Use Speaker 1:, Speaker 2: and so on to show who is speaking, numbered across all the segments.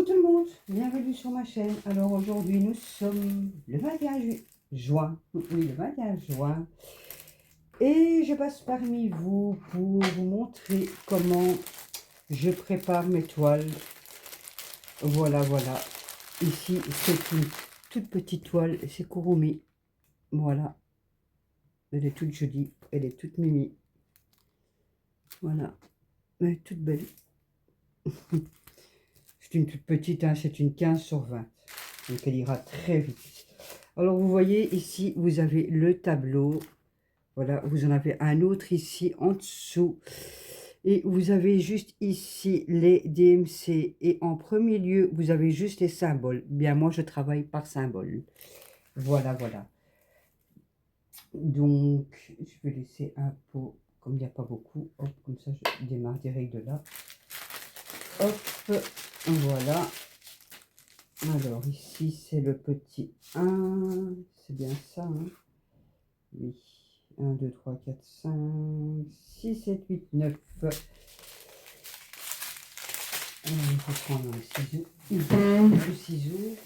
Speaker 1: Coucou tout le monde, bienvenue sur ma chaîne. Alors aujourd'hui nous sommes le 21 juin, oui le 21 juin, et je passe parmi vous pour vous montrer comment je prépare mes toiles. Voilà, ici c'est une toute petite toile, c'est Kurumi, voilà, elle est toute jolie, elle est toute mimi, voilà, elle est toute belle. C'est une toute petite, hein, c'est une 15/20, donc elle ira très vite. Alors vous voyez ici, vous avez le tableau, voilà, vous en avez un autre ici en dessous, et vous avez juste ici les DMC, et en premier lieu, vous avez juste les symboles. Bien, moi je travaille par symbole, voilà. Donc, je vais laisser un pot, comme il n'y a pas beaucoup, hop, comme ça je démarre direct de là, hop, voilà. Alors ici c'est le petit 1, c'est bien ça, hein? Oui, 1, 2, 3, 4, 5, 6, 7, 8, 9. Alors il faut prendre le ciseau.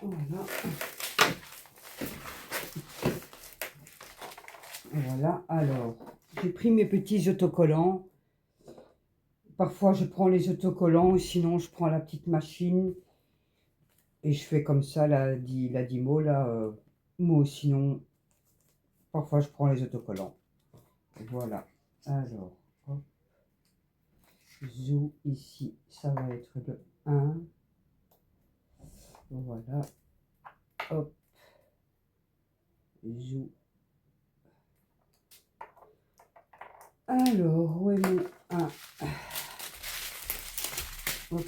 Speaker 1: Voilà. Voilà, alors j'ai pris mes petits autocollants. Parfois je prends les autocollants, sinon je prends la petite machine et je fais comme ça la Dimo là. Moi sinon, parfois je prends les autocollants. Voilà, alors hop. Zou ici, ça va être le 1. Voilà, hop, zou. Alors, où est mon 1? Hop. Donc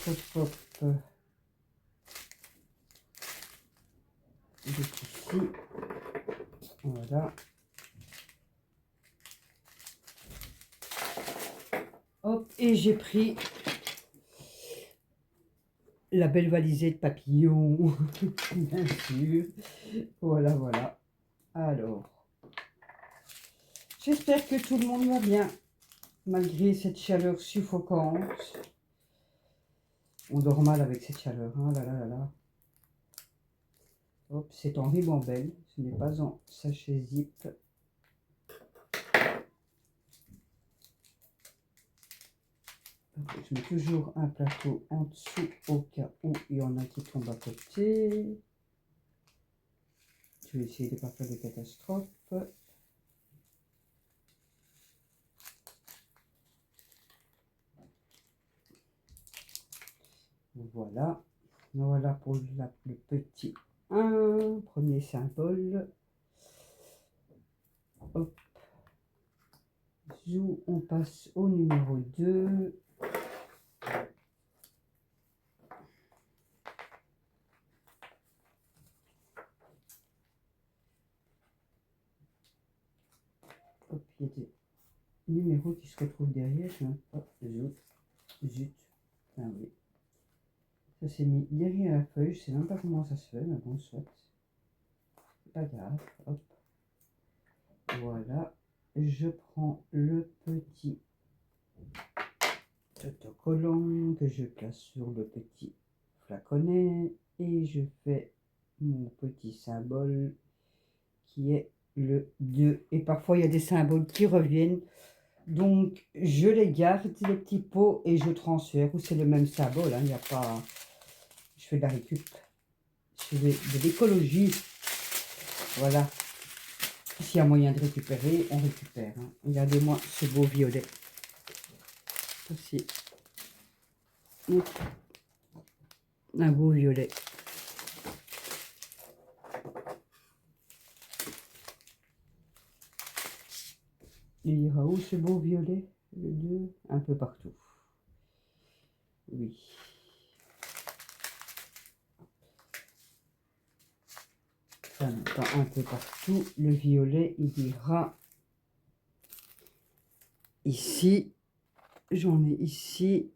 Speaker 1: ici, voilà. Hop, et j'ai pris la belle valisette papillon, bien sûr. Voilà. Alors, j'espère que tout le monde va bien, malgré cette chaleur suffocante. On dort mal avec cette chaleur, hein, là. Hop, c'est en ribambelle, ce n'est pas en sachet zip. Je mets toujours un plateau en dessous au cas où il y en a qui tombent à côté. Je vais essayer de ne pas faire de catastrophe. Voilà pour le petit 1, premier symbole. Hop. Zou, on passe au numéro 2. Hop, il y a des numéros qui se retrouvent derrière. Hein. Hop, zut. Ah oui. Ça s'est mis derrière la feuille, je sais même pas comment ça se fait, mais bon, soit. C'est pas grave. Hop. Voilà. Je prends le petit autocollant que je place sur le petit flaconnet et je fais mon petit symbole qui est le 2. Et parfois il y a des symboles qui reviennent, donc je les garde, les petits pots, et je transfère, ou c'est le même symbole, hein, il n'y a pas, je fais de la récup, je fais de l'écologie, voilà. S'il y a moyen de récupérer, on récupère, hein. Regardez-moi ce beau violet aussi, un beau violet. Il ira où ce beau violet? Le 2, un peu partout. Oui. Ça pas un peu partout. Le violet, il ira ici. J'en ai ici.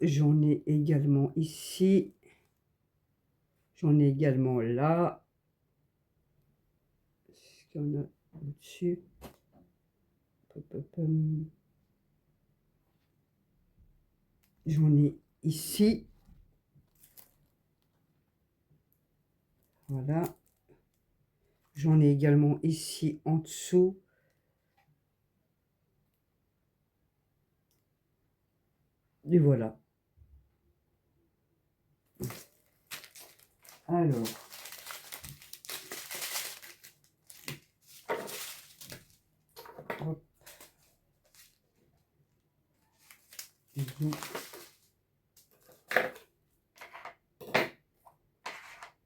Speaker 1: J'en ai également ici. J'en ai également là. Est-ce qu'il y en a au-dessus? J'en ai ici. Voilà. J'en ai également ici en dessous. Et voilà. Alors. Hop.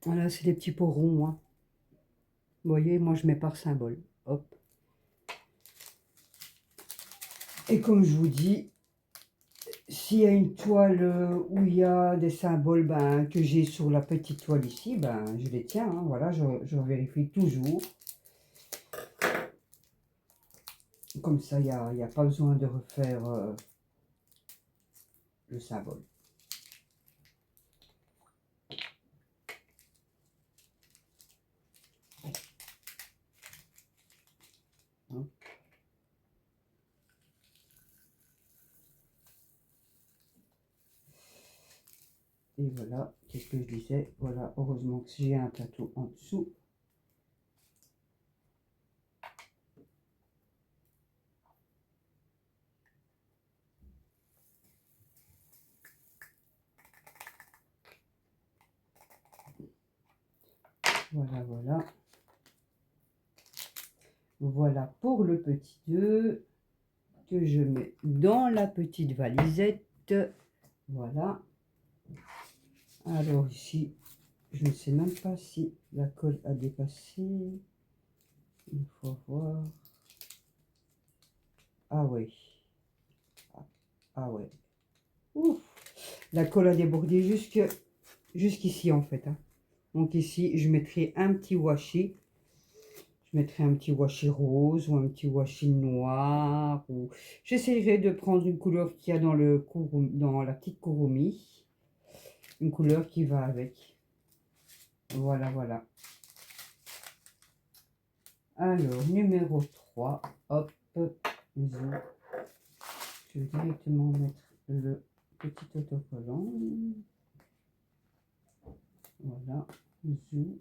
Speaker 1: Voilà, c'est des petits pots ronds. Hein. Vous voyez, moi je mets par symbole. Hop. Et comme je vous dis, s'il y a une toile où il y a des symboles que j'ai sur la petite toile ici, je les tiens. Hein, voilà, je vérifie toujours. Comme ça, il n'y a pas besoin de refaire le symbole. Hein. Et voilà, qu'est-ce que je disais? Voilà, heureusement que j'ai un plateau en dessous. Voilà, voilà. Voilà pour le petit 2 que je mets dans la petite valisette. Voilà. Alors ici, je ne sais même pas si la colle a dépassé. Il faut voir. Ah oui. Ah ouais. Ouf. La colle a débordé jusqu'ici en fait. Hein. Donc ici, je mettrai un petit washi. Je mettrai un petit washi rose ou un petit washi noir. Ou... J'essaierai de prendre une couleur qu'il y a dans, dans la petite kurumi. Une couleur qui va avec. Voilà, voilà. Alors, numéro 3. Hop. Zoom. Je vais directement mettre le petit autocollant. Voilà. Zoom.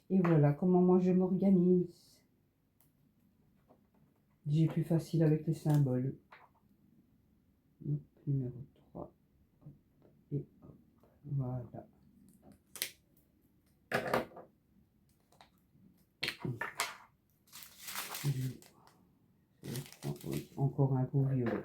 Speaker 1: Et voilà comment moi je m'organise. J'ai plus facile avec les symboles. Hop, numéro 3. Hop, et hop. Voilà. Oui, encore un beau violet.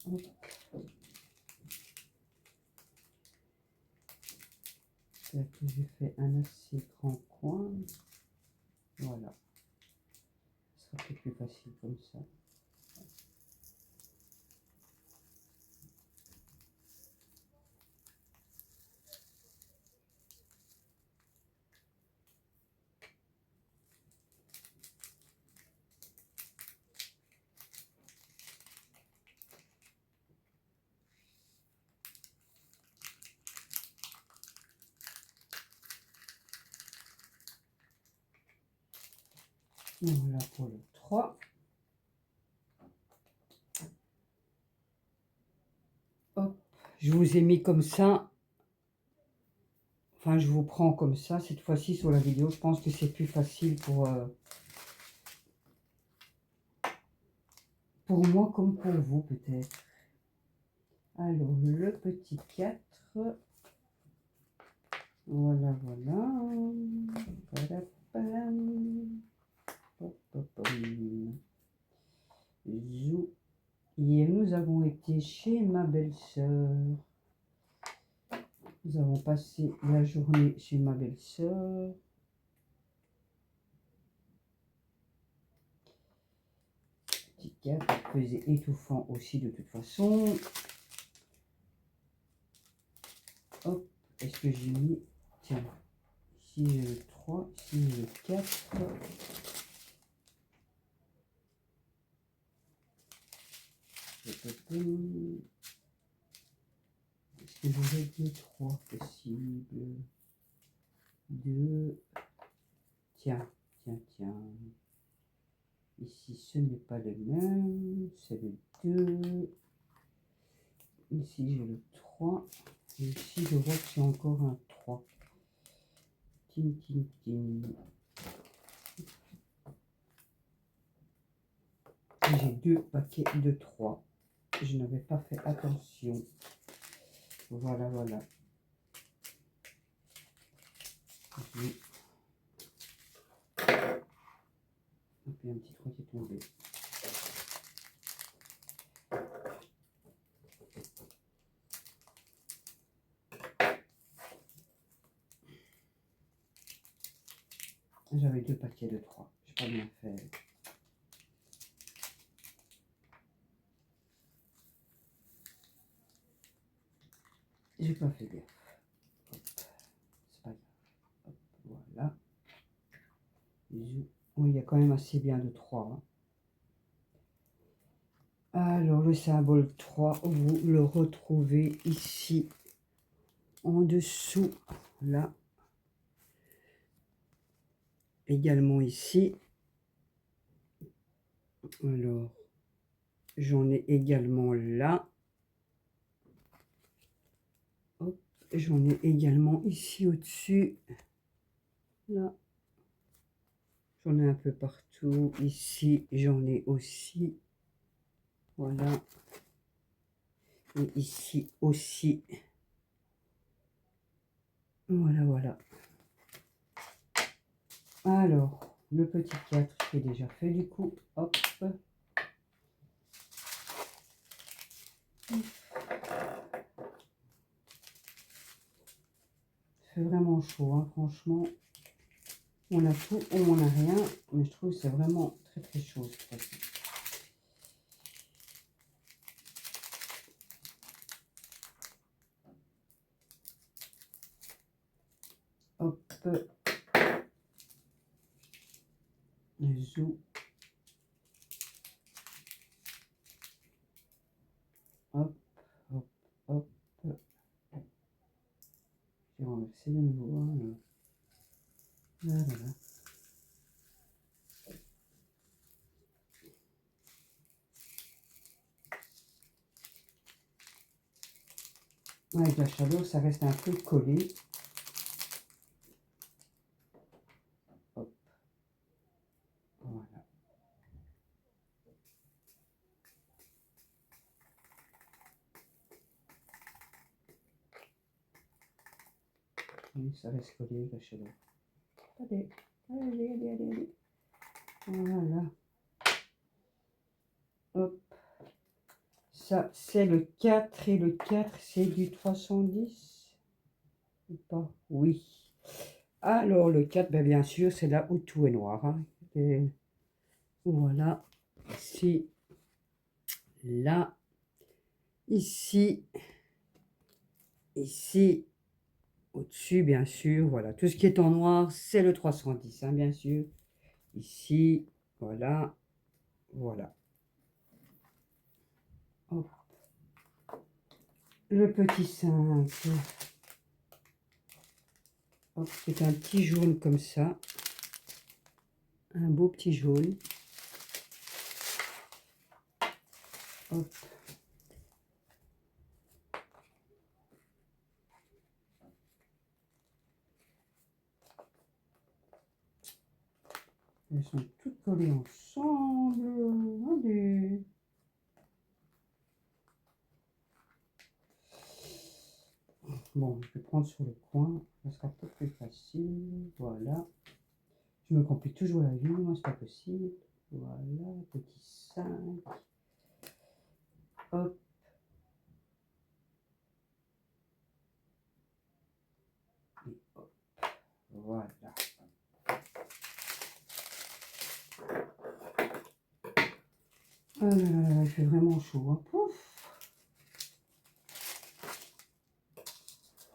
Speaker 1: Hop. Là que j'ai fait un assez grand coin. Voilà. Ce sera peut-être plus facile comme ça. Voilà pour le 3. Hop. Je vous ai mis comme ça. Enfin, je vous prends comme ça. Cette fois-ci, sur la vidéo, je pense que c'est plus facile pour moi comme pour vous, peut-être. Alors, le petit 4. Voilà, voilà. Voilà. Zou. Hier, nous avons été chez ma belle-sœur. Nous avons passé la journée chez ma belle-sœur. Petit 4, faisait étouffant aussi de toute façon. Hop, est-ce que j'ai mis... Tiens, ici j'ai le 3, ici j'ai le 4. Est-ce que j'aurais 2, 3 possibles? 2. Tiens, tiens, tiens. Ici, ce n'est pas le même. C'est le 2. Ici, j'ai le 3. Et ici, je vois que j'ai encore un 3. Tin, tin, tin. J'ai 2 paquets de 3. Je n'avais pas fait attention. Voilà, voilà. J'ai un petit 3 qui est tombé. J'avais 2 paquets de 3. Je n'ai pas bien fait. J'ai pas fait gaffe. Hop. C'est pas grave. Hop. Voilà. Oui, il y a quand même assez bien de 3. Hein. Alors, le symbole 3, vous le retrouvez ici, en dessous, là. Également ici. Alors, j'en ai également là. Hop, j'en ai également ici au-dessus. Là. J'en ai un peu partout. Ici, j'en ai aussi. Voilà. Et ici aussi. Voilà, voilà. Alors, le petit 4 qui est déjà fait du coup. Hop. C'est vraiment chaud, hein, franchement. On a tout ou on n'a rien. Mais je trouve que c'est vraiment très très chaud cette fois-ci. Hop. Zou. Hop, hop, hop. Je vais renverser de nouveau. Hein. Là, là, là. Avec la chaleur, ça reste un peu collé. Hop. Voilà. Oui, ça reste collé avec la chaleur. Allez, allez, allez, allez, allez. Voilà. Hop. Ça, c'est le 4 et le 4, c'est du 310 ou pas? Oui. Alors, le 4, ben, bien sûr, c'est là où tout est noir. Hein. Et voilà. Ici, là, ici, ici, au-dessus, bien sûr. Voilà. Tout ce qui est en noir, c'est le 310, hein, bien sûr. Ici, voilà. Voilà. Hop. Le petit 5. Hop, c'est un petit jaune comme ça. Un beau petit jaune. Hop. Elles sont toutes collées ensemble. Allez. Bon, je vais prendre sur le coin. Ça sera peut-être plus facile. Voilà. Je me complique toujours la vie. Moi, c'est pas possible. Voilà. Petit 5. Hop. Et hop. Voilà. Oh là là là, il fait vraiment chaud. Hein. Pouf.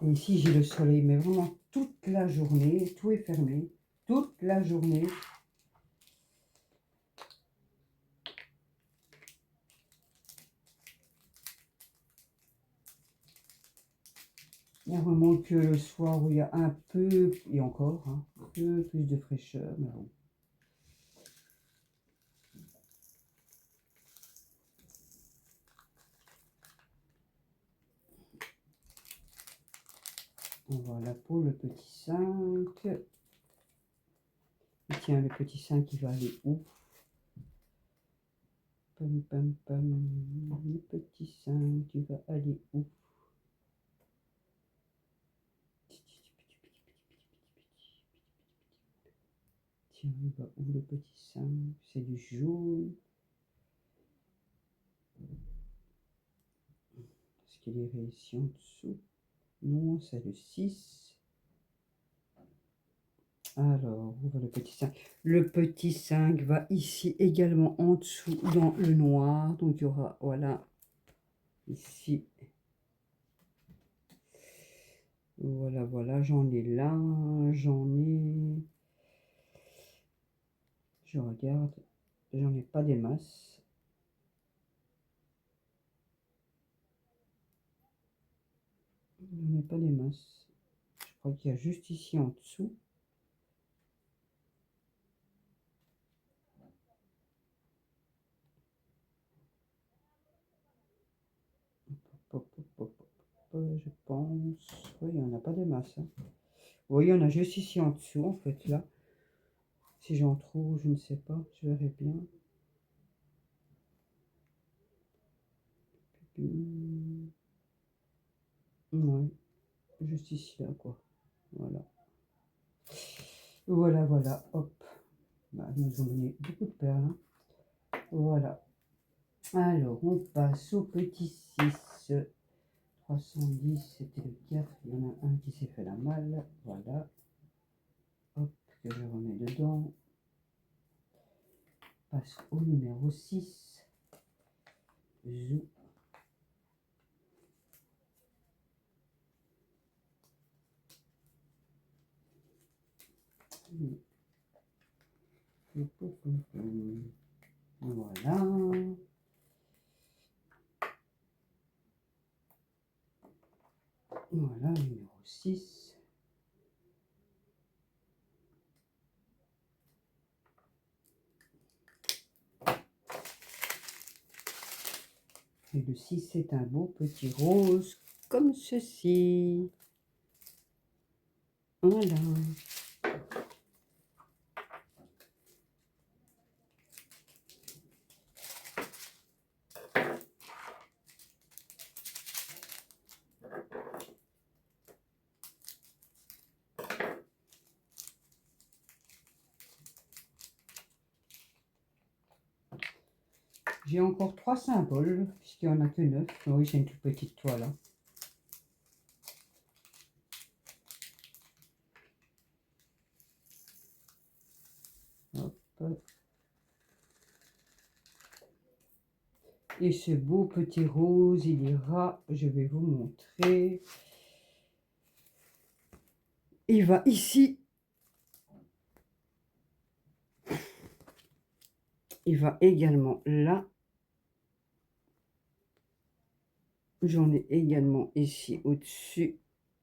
Speaker 1: Et ici, j'ai le soleil, mais vraiment toute la journée. Tout est fermé. Toute la journée. Il n'y a vraiment que le soir où il y a un peu, et encore, hein, un peu plus de fraîcheur, mais bon. Voilà pour le petit 5. Et tiens, le petit 5, il va aller où? Pam, pam, pam. Le petit 5, il va aller où? Tiens, il va où le petit 5? C'est du jaune. Est-ce qu'il est ici en dessous? Non, c'est le 6. Alors, où va le petit 5? Le petit 5 va ici également en dessous dans le noir. Donc, il y aura, voilà, ici. Voilà, voilà, j'en ai là, j'en ai... Je regarde, j'en ai pas des masses. J'en ai pas des masses. Je crois qu'il y a juste ici en dessous. Hop, hop, hop, hop, je pense. Oui, il n'y en a pas des masses. Hein. Oui, il y en a juste ici en dessous, en fait, là. Si j'en trouve, je ne sais pas, je verrai bien. Ouais, juste ici, là, quoi. Voilà. Voilà, voilà, hop. Bah, ils nous ont donné beaucoup de perles. Hein. Voilà. Alors, on passe au petit 6. 310, c'était le 4. Il y en a un qui s'est fait la malle. Voilà. Hop, que je remets dedans. Passe au numéro 6. Zou. Voilà. Voilà, numéro 6. Et le 6, c'est un beau petit rose, comme ceci. Voilà. J'ai encore 3 symboles, puisqu'il n'y en a que 9. Oui, c'est une toute petite toile. Hein. Hop. Et ce beau petit rose, il ira, je vais vous montrer. Il va ici. Il va également là. J'en ai également ici au-dessus.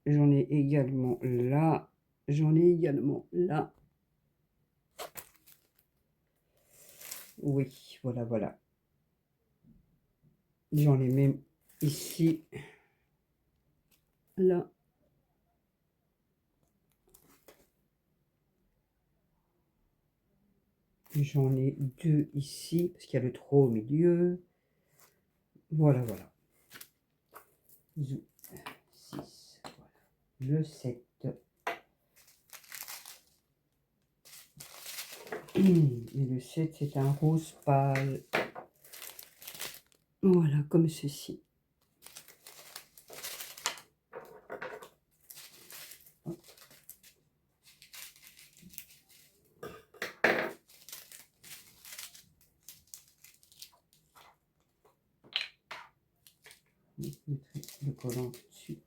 Speaker 1: J'en ai également là. J'en ai également là. Oui, voilà, voilà. J'en ai même ici. Là. J'en ai 2 ici, parce qu'il y a le 3 au milieu. Voilà, voilà. 6, voilà. Le 7. Et le 7, c'est un rose pâle. Voilà, comme ceci. Hop. Je mettrai le collant dessus.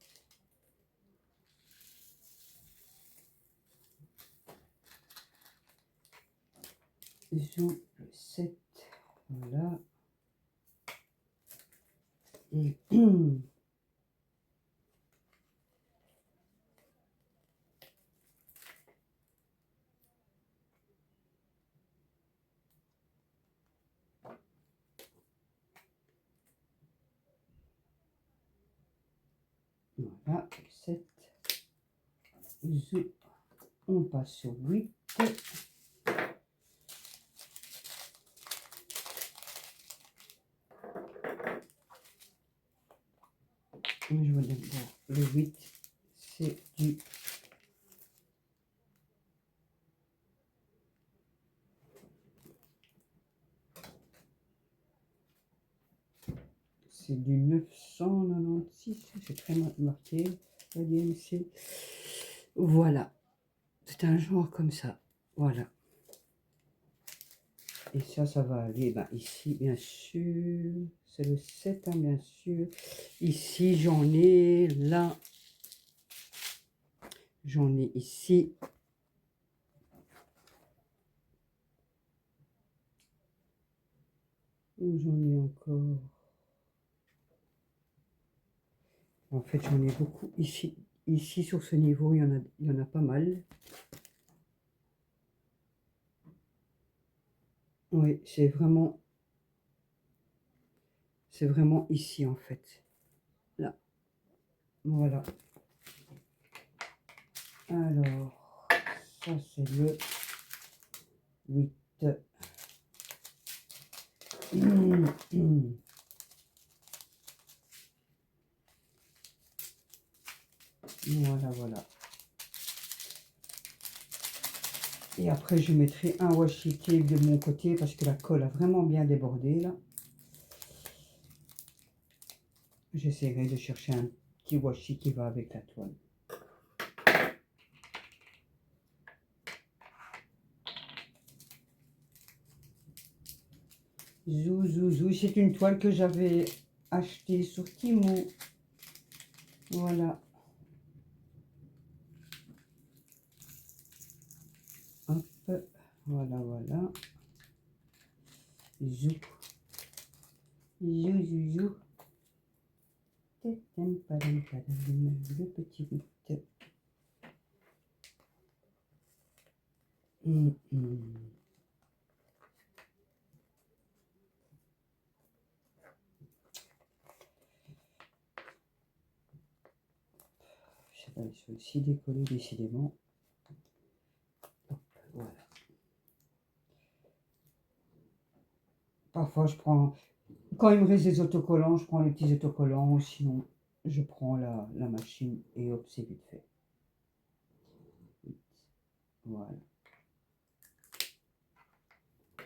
Speaker 1: Zou, le 7. Voilà. Et Voilà, 7. On passe sur 8. Je vois d'abord le 8, c'est du c'est du 996, c'est très marqué, la DMC. Voilà, c'est un genre comme ça, voilà. Et ça va aller ici, bien sûr, c'est le 7, hein, bien sûr. Ici, j'en ai là, j'en ai ici. Où j'en ai encore? En fait, j'en ai beaucoup ici. Ici, sur ce niveau, il y en a pas mal. Oui, c'est vraiment ici, en fait. Là. Voilà. Alors, ça, c'est le 8. Voilà, voilà. Et après, je mettrai un washi tape de mon côté parce que la colle a vraiment bien débordé, là. J'essaierai de chercher un petit washi qui va avec la toile. Zou, zou, zou. C'est une toile que j'avais achetée sur Temu. Voilà. Hop. Voilà, voilà. Zou. Zou, zou, zou. Le petit 8. Je sais pas, ils sont aussi décollés décidément. Hop, voilà. Parfois je prends, quand il me reste des autocollants, je prends les petits autocollants, ou sinon je prends la machine et hop, c'est vite fait. Voilà.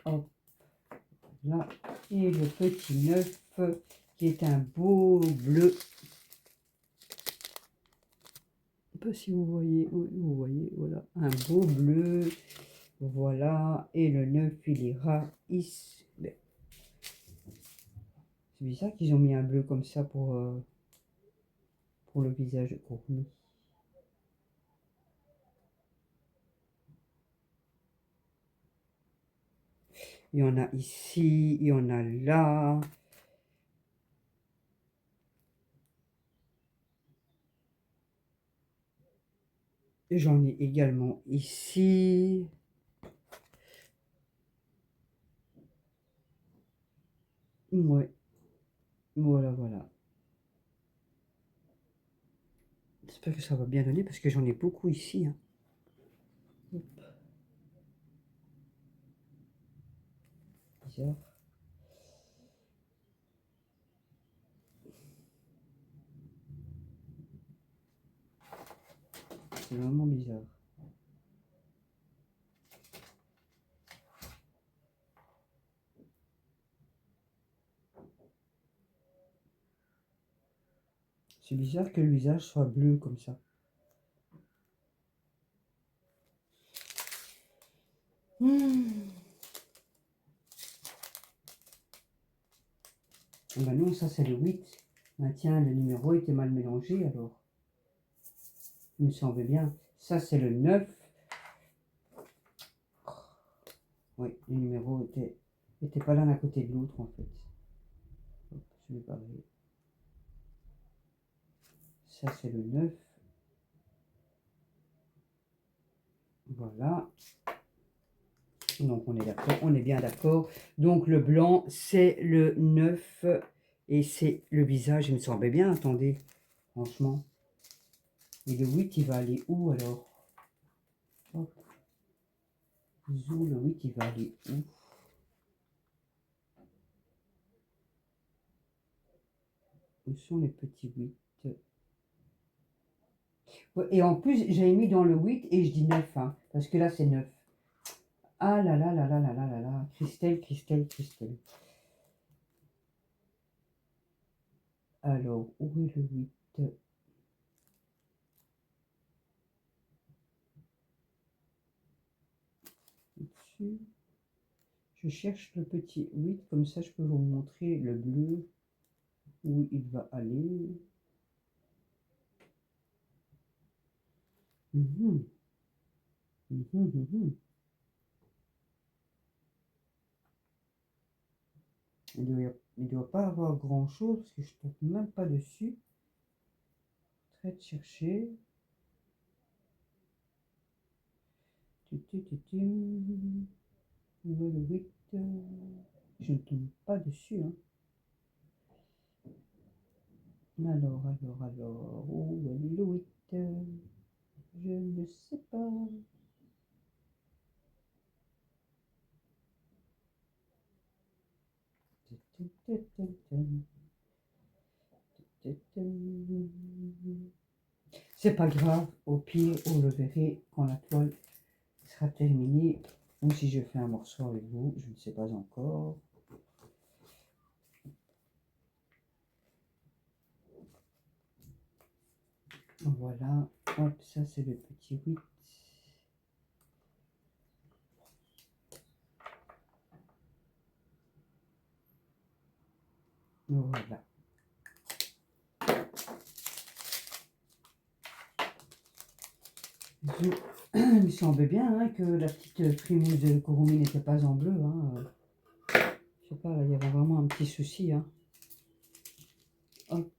Speaker 1: Hop, là. Et le petit 9 qui est un beau bleu. Je ne sais pas si vous voyez, oui, vous voyez, voilà, un beau bleu. Voilà, et le 9 il ira ici. C'est bizarre qu'ils ont mis un bleu comme ça pour le visage Courmis. Il y en a ici, il y en a là. J'en ai également ici. Ouais. Voilà, voilà. J'espère que ça va bien donner parce que j'en ai beaucoup ici. Hein. Hop. Bizarre. C'est vraiment bizarre. C'est bizarre que le visage soit bleu comme ça. Ben non, ça c'est le 8. Ben tiens, le numéro était mal mélangé alors. Il me semble bien. Ça c'est le 9. Oui, le numéro était pas l'un à côté de l'autre en fait. Hop, je vais parler. Ça c'est le 9. Voilà. Donc on est d'accord, on est bien d'accord. Donc le blanc c'est le 9 et c'est le visage, il me semblait bien, attendez, franchement. Et le 8, il va aller où alors? Hop. Zou, le 8, il va aller où? Où sont les petits 8? Ouais, et en plus, j'avais mis dans le 8 et je dis 9, hein, parce que là, c'est 9. Ah là là là là là là là là. Christelle, Christelle, Christelle. Alors, où est le 8? Dessus. Je cherche le petit 8, comme ça je peux vous montrer le bleu, où il va aller. Mhm. Mhm, mhm. Il doit pas avoir grand chose, parce que je ne tombe même pas dessus. Très de chercher. Où est le 8? Je ne tombe pas dessus. Hein. Alors, où est le 8? Je ne sais pas. C'est pas grave, au pire, vous le verrez quand la toile sera terminée, ou si je fais un morceau avec vous, je ne sais pas encore. Voilà, hop, ça c'est le petit 8. Voilà. Il me semble bien hein, que la petite frimousse de Kurumi n'était pas en bleu. Hein. Je sais pas, là, il y avait vraiment un petit souci. Hein. Hop.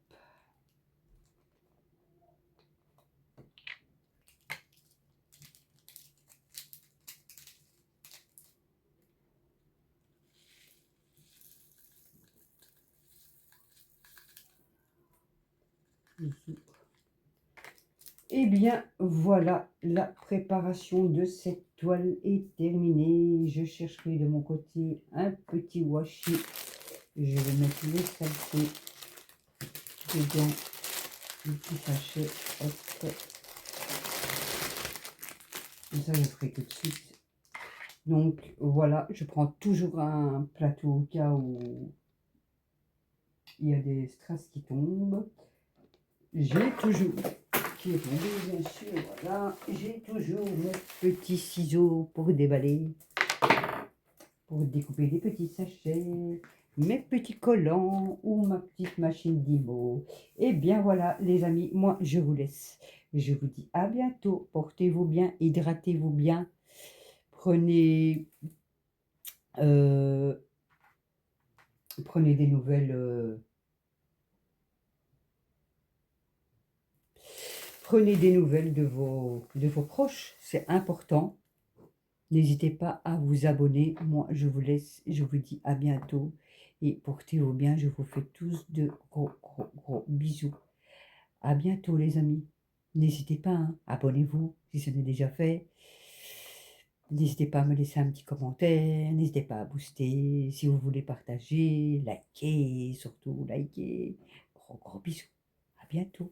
Speaker 1: Eh bien, voilà, la préparation de cette toile est terminée. Je chercherai de mon côté un petit washi. Je vais mettre les saletés dedans, le petit sachet. Hop. Et ça, je ferai tout de suite. Donc, voilà, je prends toujours un plateau au cas où il y a des strass qui tombent. J'ai toujours, qui est tombé, bien sûr, voilà. J'ai toujours mon petit ciseau pour déballer. Pour découper des petits sachets, mes petits collants ou ma petite machine d'IMO. Et bien voilà les amis, moi je vous laisse. Je vous dis à bientôt, portez-vous bien, hydratez-vous bien, prenez, euh, prenez des nouvelles, de vos proches, c'est important. N'hésitez pas à vous abonner. Moi, je vous laisse. Je vous dis à bientôt. Et portez-vous bien. Je vous fais tous de gros, gros, gros bisous. À bientôt, les amis. N'hésitez pas, hein, abonnez-vous si ce n'est déjà fait. N'hésitez pas à me laisser un petit commentaire. N'hésitez pas à booster. Si vous voulez partager, liker, surtout liker. Gros, gros bisous. À bientôt.